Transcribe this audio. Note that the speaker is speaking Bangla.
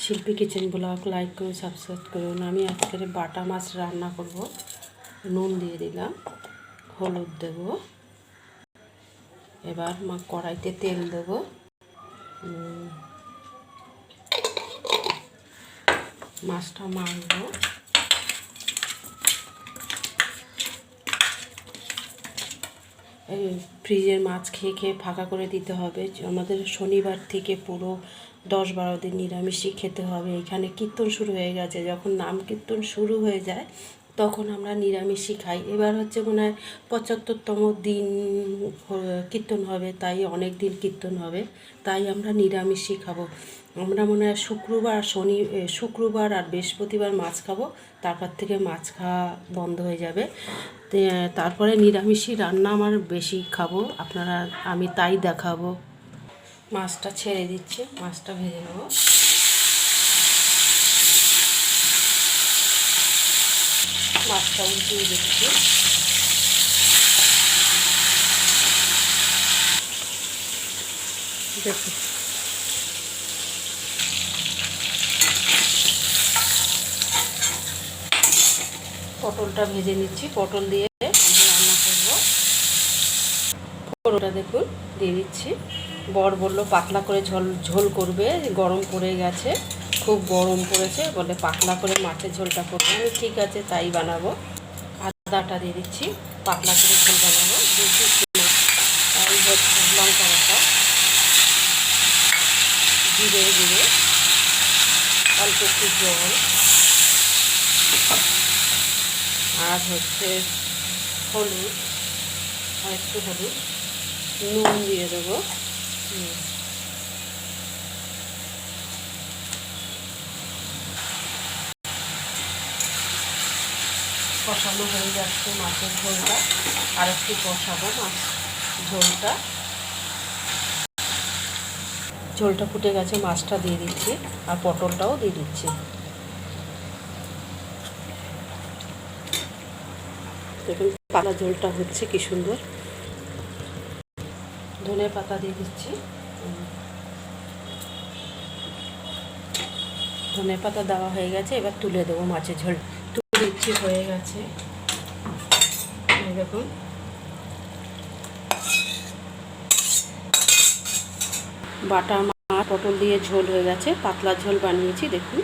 শিল্পী কিচেন ব্লগ লাইক করুন, সাবস্ক্রাইব করুন। আমি আজকে বাটা মাছ রান্না করব। নুন দিয়ে দিলাম, হলুদ দেব, এবার কড়াইতে তেল দেব, মাছটা মাখবো। ফ্রিজের মাছ খেয়ে খেয়ে ফাঁকা করে দিতে হবে। আমাদের শনিবার থেকে পুরো 10-12 দিন নিরামিষই খেতে হবে। এখানে কীর্তন শুরু হয়ে গেছে, যখন নাম কীর্তন শুরু হয়ে যায় তখন আমরা নিরামিষই খাই। এবার হচ্ছে মনে হয় 75তম দিন কীর্তন হবে, তাই অনেক দিন কীর্তন হবে, তাই আমরা নিরামিষই খাবো। আমরা মনে হয় শুক্রবার আর বৃহস্পতিবার মাছ খাবো, তারপর থেকে মাছ খাওয়া বন্ধ হয়ে যাবে। তারপরে নিরামিষই রান্না আমার বেশি খাবো আপনারা, আমি তাই দেখাবো। মাছটা ছেড়ে দিচ্ছি, মাছটা ভেজে নেব। মাছটা উল্টিয়ে দিচ্ছি। দেখুন পটলটা ভেজে নিচ্ছি, পটল দিয়ে রান্না করব। পটলটা দেখুন দিয়ে দিচ্ছি। বর বললো পাতলা করে ঝোল করবে, গরম পড়ে গেছে, খুব গরম পড়েছে, বলে পাতলা করে মাছের ঝোলটা করবো। আমি ঠিক আছে তাই বানাবো। আদাটা দিয়ে দিচ্ছি, পাতলা করে ঝোল বানাবো। তাই হচ্ছে লঙ্কা বাটা, জিরে অল্প একটু জল, আর হচ্ছে হলুদ, আর একটু হলুদ, নুন দিয়ে দেবো। কষানো হয়ে যাচ্ছে মাছের ঝোলটা, আর একটু কষাবো মাছ ঝোলটা ফুটে গেছে, মাছটা দিয়ে দিচ্ছি আর পটলটাও দিয়ে দিচ্ছি। দেখুন পাতা ঝোলটা হচ্ছে কি সুন্দর। ধনে পাতা দিয়ে দিচ্ছি, ধনে পাতা দেওয়া হয়ে গেছে, এবার তুলে দেবো মাছের ঝোল। তুলে দিচ্ছি, হয়ে গেছে দেখুন। বাটা মাছ পটল দিয়ে ঝোল হয়ে গেছে, পাতলা ঝোল বানিয়েছি দেখুন।